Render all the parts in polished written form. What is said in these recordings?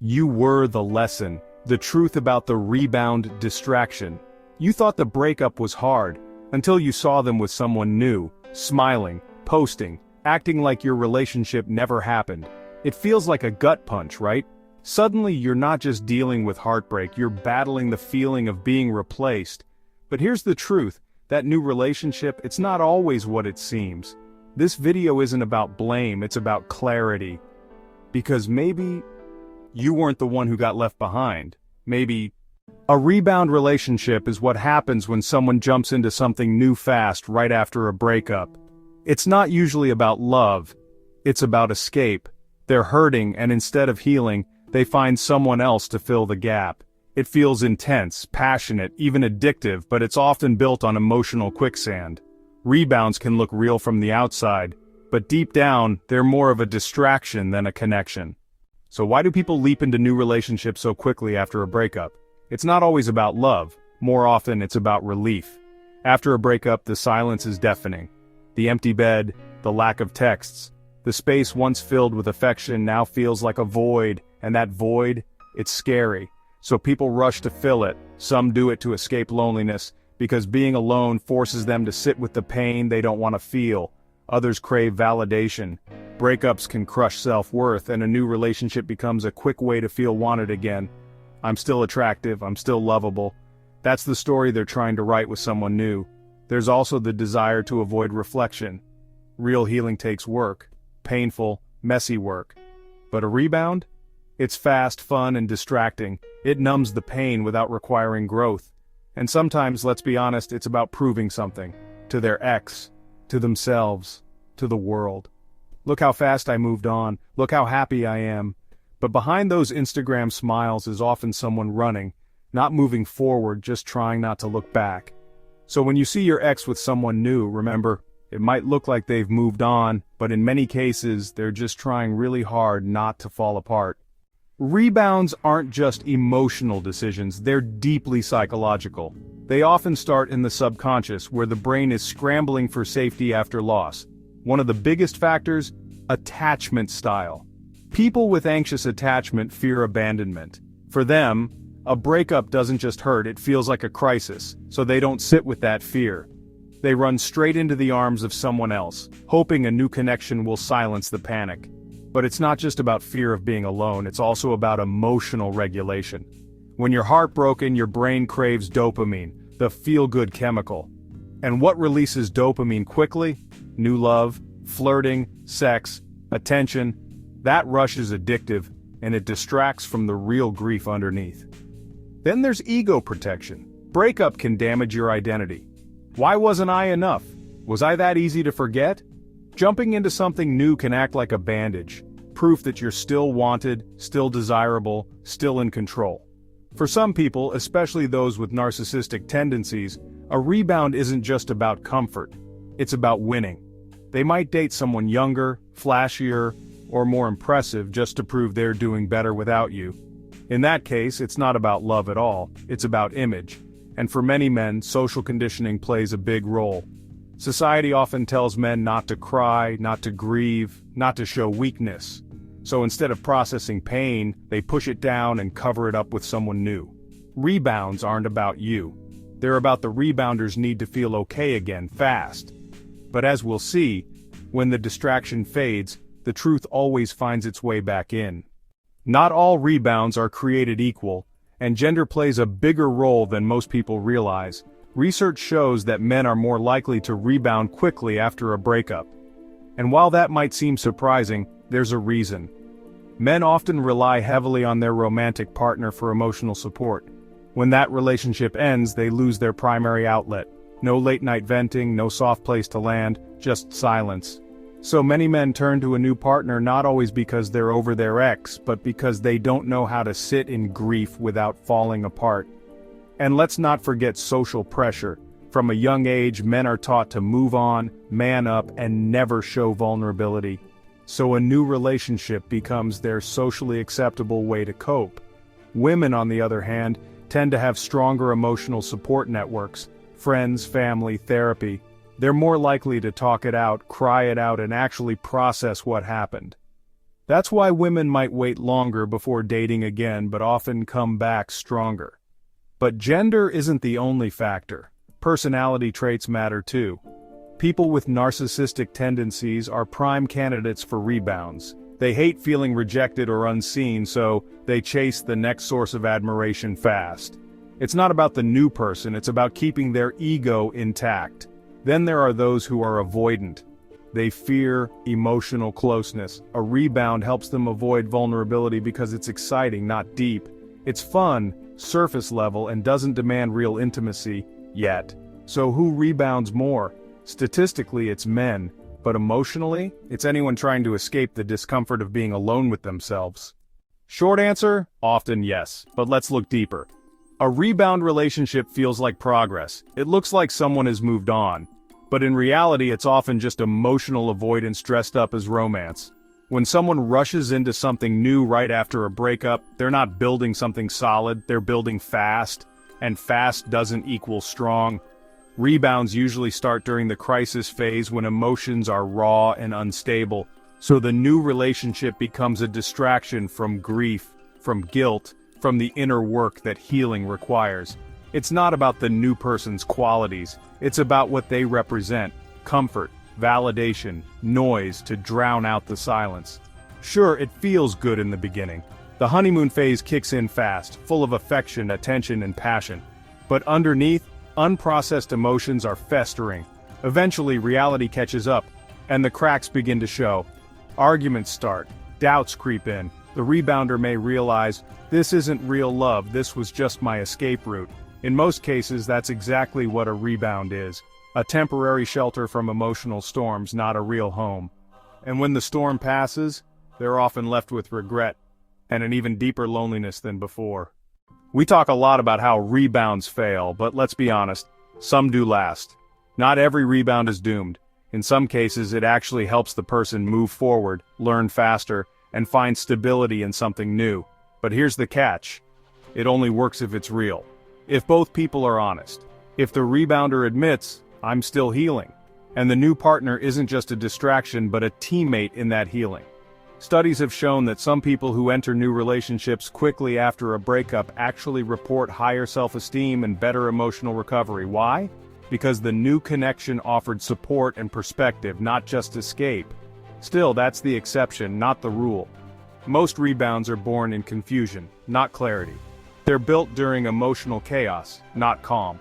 You were the lesson, the truth about the rebound distraction. You thought the breakup was hard, until you saw them with someone new, smiling, posting, acting like your relationship never happened. It feels like a gut punch, right? Suddenly you're not just dealing with heartbreak, you're battling the feeling of being replaced. But here's the truth, that new relationship, it's not always what it seems. This video isn't about blame, it's about clarity. Because maybe you weren't the one who got left behind. Maybe a rebound relationship is what happens when someone jumps into something new fast right after a breakup. It's not usually about love, it's about escape. They're hurting, and instead of healing, they find someone else to fill the gap. It feels intense, passionate, even addictive, but it's often built on emotional quicksand. Rebounds can look real from the outside, but deep down, they're more of a distraction than a connection. So why do people leap into new relationships so quickly after a breakup? It's not always about love, more often it's about relief. After a breakup, the silence is deafening. The empty bed, the lack of texts, the space once filled with affection now feels like a void, and that void, it's scary. So people rush to fill it. Some do it to escape loneliness, because being alone forces them to sit with the pain they don't want to feel. Others crave validation. Breakups can crush self-worth, and a new relationship becomes a quick way to feel wanted again. I'm still attractive, I'm still lovable. That's the story they're trying to write with someone new. There's also the desire to avoid reflection. Real healing takes work. Painful, messy work. But a rebound? It's fast, fun, and distracting. It numbs the pain without requiring growth. And sometimes, let's be honest, it's about proving something. To their ex. To themselves. To the world. Look how fast I moved on. Look how happy I am. But behind those Instagram smiles is often someone running, not moving forward, just trying not to look back. So when you see your ex with someone new, remember, it might look like they've moved on, but in many cases, they're just trying really hard not to fall apart. Rebounds aren't just emotional decisions, they're deeply psychological. They often start in the subconscious, where the brain is scrambling for safety after loss. One of the biggest factors? Attachment style. People with anxious attachment fear abandonment. For them, a breakup doesn't just hurt, it feels like a crisis, so they don't sit with that fear. They run straight into the arms of someone else, hoping a new connection will silence the panic. But it's not just about fear of being alone, it's also about emotional regulation. When you're heartbroken, your brain craves dopamine, the feel-good chemical. And what releases dopamine quickly? New love, flirting, sex, attention. That rush is addictive, and it distracts from the real grief underneath. Then there's ego protection. Breakup can damage your identity. Why wasn't I enough? Was I that easy to forget? Jumping into something new can act like a bandage, proof that you're still wanted, still desirable, still in control. For some people, especially those with narcissistic tendencies, a rebound isn't just about comfort, it's about winning. They might date someone younger, flashier, or more impressive just to prove they're doing better without you. In that case, it's not about love at all, it's about image. And for many men, social conditioning plays a big role. Society often tells men not to cry, not to grieve, not to show weakness. So instead of processing pain, they push it down and cover it up with someone new. Rebounds aren't about you. They're about the rebounder's need to feel okay again, fast. But as we'll see, when the distraction fades, the truth always finds its way back in. Not all rebounds are created equal, and gender plays a bigger role than most people realize. Research shows that men are more likely to rebound quickly after a breakup. And while that might seem surprising, there's a reason. Men often rely heavily on their romantic partner for emotional support. When that relationship ends, they lose their primary outlet. No late-night venting, no soft place to land, just silence. So many men turn to a new partner not always because they're over their ex, but because they don't know how to sit in grief without falling apart. And let's not forget social pressure. From a young age, men are taught to move on, man up, and never show vulnerability. So a new relationship becomes their socially acceptable way to cope. Women, on the other hand, tend to have stronger emotional support networks, friends, family, therapy. They're more likely to talk it out, cry it out, and actually process what happened. That's why women might wait longer before dating again but often come back stronger. But gender isn't the only factor. Personality traits matter too. People with narcissistic tendencies are prime candidates for rebounds. They hate feeling rejected or unseen, so they chase the next source of admiration fast. It's not about the new person, it's about keeping their ego intact. Then there are those who are avoidant. They fear emotional closeness. A rebound helps them avoid vulnerability because it's exciting, not deep. It's fun, surface level, and doesn't demand real intimacy, yet. So who rebounds more? Statistically, it's men. But emotionally, it's anyone trying to escape the discomfort of being alone with themselves. Short answer, often yes, but let's look deeper. A rebound relationship feels like progress. It looks like someone has moved on. But in reality, it's often just emotional avoidance dressed up as romance. When someone rushes into something new right after a breakup, they're not building something solid, they're building fast. And fast doesn't equal strong. Rebounds usually start during the crisis phase when emotions are raw and unstable, so the new relationship becomes a distraction from grief, from guilt, from the inner work that healing requires. It's not about the new person's qualities, it's about what they represent: comfort, validation, noise to drown out the silence. Sure, it feels good in the beginning. The honeymoon phase kicks in fast, full of affection, attention, and passion. But underneath, unprocessed emotions are festering. Eventually, reality catches up, and the cracks begin to show. Arguments start, doubts creep in. The rebounder may realize, this isn't real love, this was just my escape route. In most cases, that's exactly what a rebound is. A temporary shelter from emotional storms, not a real home. And when the storm passes, they're often left with regret, and an even deeper loneliness than before. We talk a lot about how rebounds fail, but let's be honest, some do last. Not every rebound is doomed. In some cases, it actually helps the person move forward, learn faster, and find stability in something new. But here's the catch. It only works if it's real. If both people are honest. If the rebounder admits, I'm still healing. And the new partner isn't just a distraction but a teammate in that healing. Studies have shown that some people who enter new relationships quickly after a breakup actually report higher self-esteem and better emotional recovery. Why? Because the new connection offered support and perspective, not just escape. Still, that's the exception, not the rule. Most rebounds are born in confusion, not clarity. They're built during emotional chaos, not calm.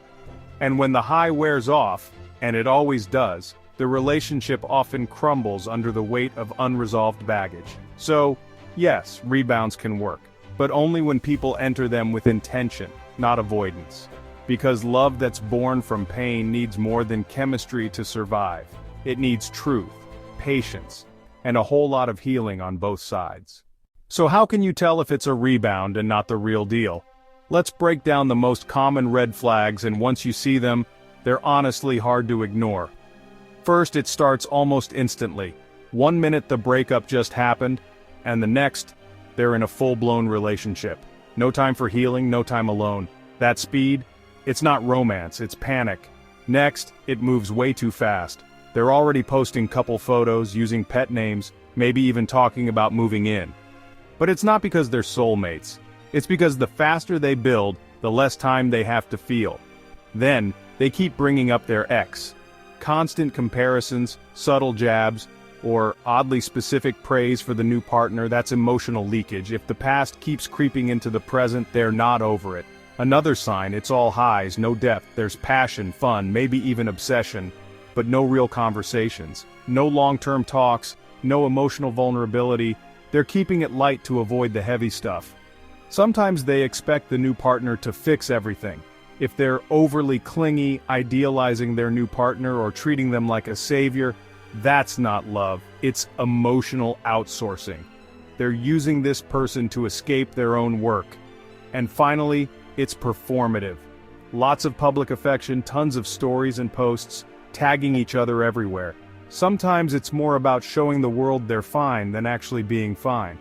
And when the high wears off, and it always does, the relationship often crumbles under the weight of unresolved baggage. So, yes, rebounds can work, but only when people enter them with intention, not avoidance. Because love that's born from pain needs more than chemistry to survive. It needs truth, patience, and a whole lot of healing on both sides. So how can you tell if it's a rebound and not the real deal? Let's break down the most common red flags, and once you see them, they're honestly hard to ignore. First, it starts almost instantly. 1 minute the breakup just happened, and the next, they're in a full-blown relationship. No time for healing, no time alone. That speed? It's not romance, it's panic. Next, it moves way too fast. They're already posting couple photos, using pet names, maybe even talking about moving in. But it's not because they're soulmates. It's because the faster they build, the less time they have to feel. Then, they keep bringing up their ex. Constant comparisons, subtle jabs, or oddly specific praise for the new partner, that's emotional leakage. If the past keeps creeping into the present, they're not over it. Another sign, it's all highs, no depth, there's passion, fun, maybe even obsession, but no real conversations. No long-term talks, no emotional vulnerability. They're keeping it light to avoid the heavy stuff. Sometimes they expect the new partner to fix everything. If they're overly clingy, idealizing their new partner or treating them like a savior, that's not love, it's emotional outsourcing. They're using this person to escape their own work. And finally, it's performative. Lots of public affection, tons of stories and posts, tagging each other everywhere. Sometimes it's more about showing the world they're fine than actually being fine.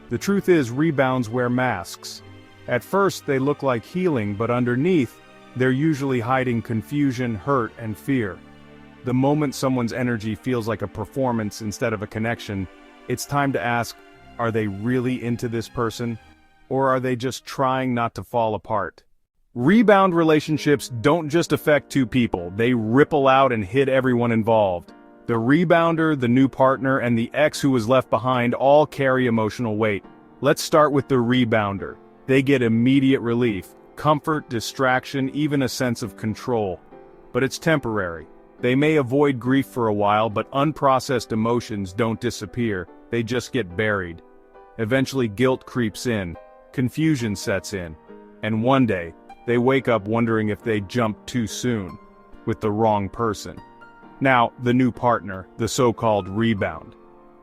The truth is, rebounds wear masks. At first they look like healing, but underneath, they're usually hiding confusion, hurt, and fear. The moment someone's energy feels like a performance instead of a connection, it's time to ask, Are they really into this person? Or are they just trying not to fall apart? Rebound relationships don't just affect two people, they ripple out and hit everyone involved. The rebounder, the new partner, and the ex who was left behind all carry emotional weight. Let's start with the rebounder. They get immediate relief, comfort, distraction, even a sense of control. But it's temporary. They may avoid grief for a while, but unprocessed emotions don't disappear, they just get buried. Eventually guilt creeps in, confusion sets in, and one day, they wake up wondering if they jumped too soon, with the wrong person. Now, the new partner, the so-called rebound.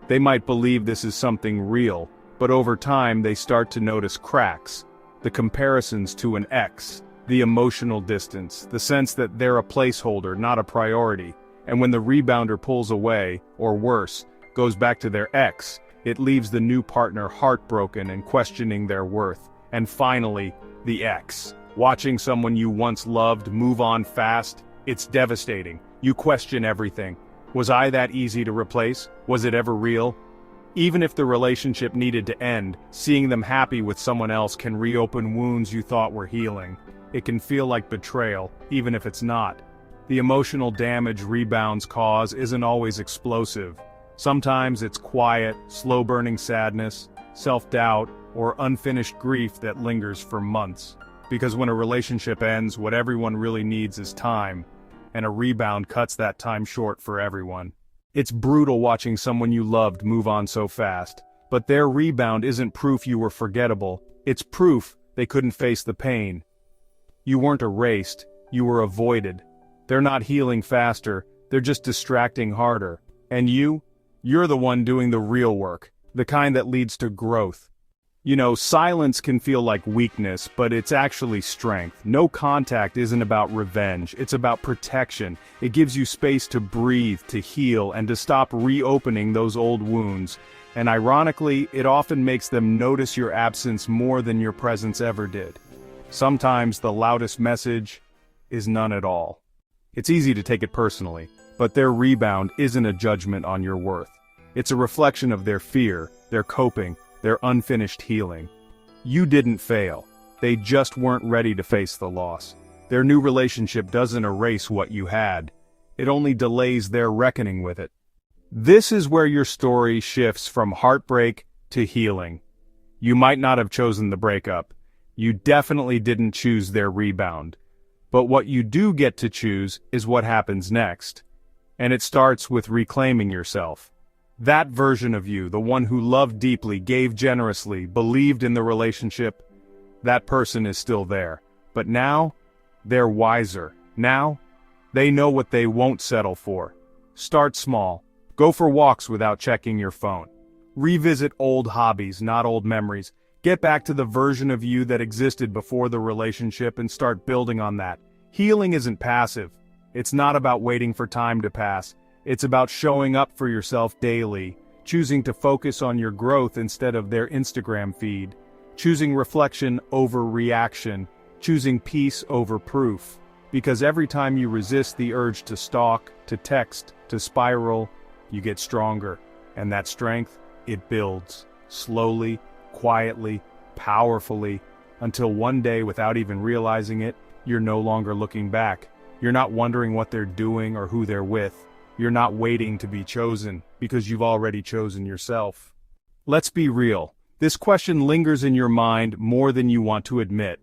They might believe this is something real, but over time they start to notice cracks, the comparisons to an ex, the emotional distance, the sense that they're a placeholder, not a priority, and when the rebounder pulls away, or worse, goes back to their ex, it leaves the new partner heartbroken and questioning their worth. And finally, the ex. Watching someone you once loved move on fast, it's devastating. You question everything. Was I that easy to replace? Was it ever real? Even if the relationship needed to end, seeing them happy with someone else can reopen wounds you thought were healing. It can feel like betrayal, even if it's not. The emotional damage rebounds cause isn't always explosive. Sometimes it's quiet, slow-burning sadness, self-doubt, or unfinished grief that lingers for months. Because when a relationship ends, what everyone really needs is time, and a rebound cuts that time short for everyone. It's brutal watching someone you loved move on so fast, but their rebound isn't proof you were forgettable, it's proof they couldn't face the pain. You weren't erased, you were avoided. They're not healing faster, they're just distracting harder. And you're the one doing the real work, the kind that leads to growth. You know, silence can feel like weakness, but it's actually strength. No contact isn't about revenge, it's about protection. It gives you space to breathe, to heal, and to stop reopening those old wounds. And ironically, it often makes them notice your absence more than your presence ever did. Sometimes the loudest message is none at all. It's easy to take it personally, but their rebound isn't a judgment on your worth. It's a reflection of their fear, their coping, their unfinished healing. You didn't fail. They just weren't ready to face the loss. Their new relationship doesn't erase what you had. It only delays their reckoning with it. This is where your story shifts from heartbreak to healing. You might not have chosen the breakup. You definitely didn't choose their rebound. But what you do get to choose is what happens next. And it starts with reclaiming yourself. That version of you, the one who loved deeply, gave generously, believed in the relationship, that person is still there. But now, they're wiser. Now, they know what they won't settle for. Start small. Go for walks without checking your phone. Revisit old hobbies, not old memories. Get back to the version of you that existed before the relationship and start building on that. Healing isn't passive. It's not about waiting for time to pass. It's about showing up for yourself daily, choosing to focus on your growth instead of their Instagram feed, choosing reflection over reaction, choosing peace over proof. Because every time you resist the urge to stalk, to text, to spiral, you get stronger. And that strength, it builds, slowly, quietly, powerfully, until one day, without even realizing it, you're no longer looking back. You're not wondering what they're doing or who they're with. You're not waiting to be chosen, because you've already chosen yourself. Let's be real. This question lingers in your mind more than you want to admit.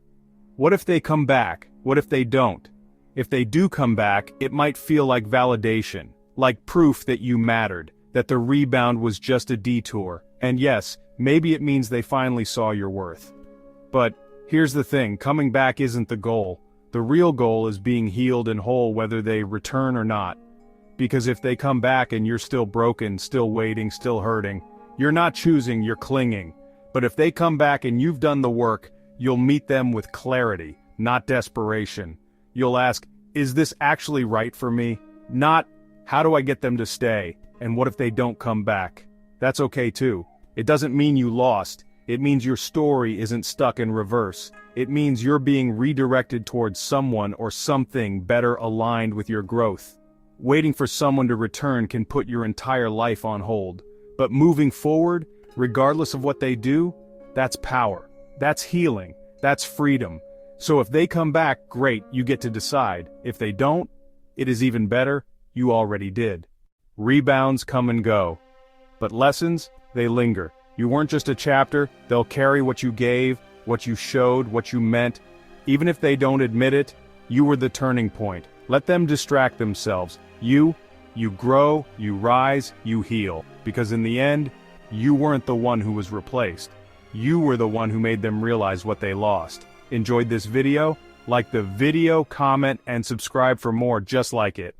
What if they come back? What if they don't? If they do come back, it might feel like validation, like proof that you mattered, that the rebound was just a detour. And yes, maybe it means they finally saw your worth. But here's the thing, coming back isn't the goal. The real goal is being healed and whole whether they return or not. Because if they come back and you're still broken, still waiting, still hurting, you're not choosing, you're clinging. But if they come back and you've done the work, you'll meet them with clarity, not desperation. You'll ask, is this actually right for me? Not, how do I get them to stay? And what if they don't come back? That's okay too. It doesn't mean you lost. It means your story isn't stuck in reverse. It means you're being redirected towards someone or something better aligned with your growth. Waiting for someone to return can put your entire life on hold. But moving forward, regardless of what they do, that's power. That's healing. That's freedom. So if they come back, great, you get to decide. If they don't, it is even better, you already did. Rebounds come and go. But lessons, they linger. You weren't just a chapter, they'll carry what you gave, what you showed, what you meant. Even if they don't admit it, you were the turning point. Let them distract themselves. You grow, you rise, you heal. Because in the end, you weren't the one who was replaced. You were the one who made them realize what they lost. Enjoyed this video? Like the video, comment, and subscribe for more just like it.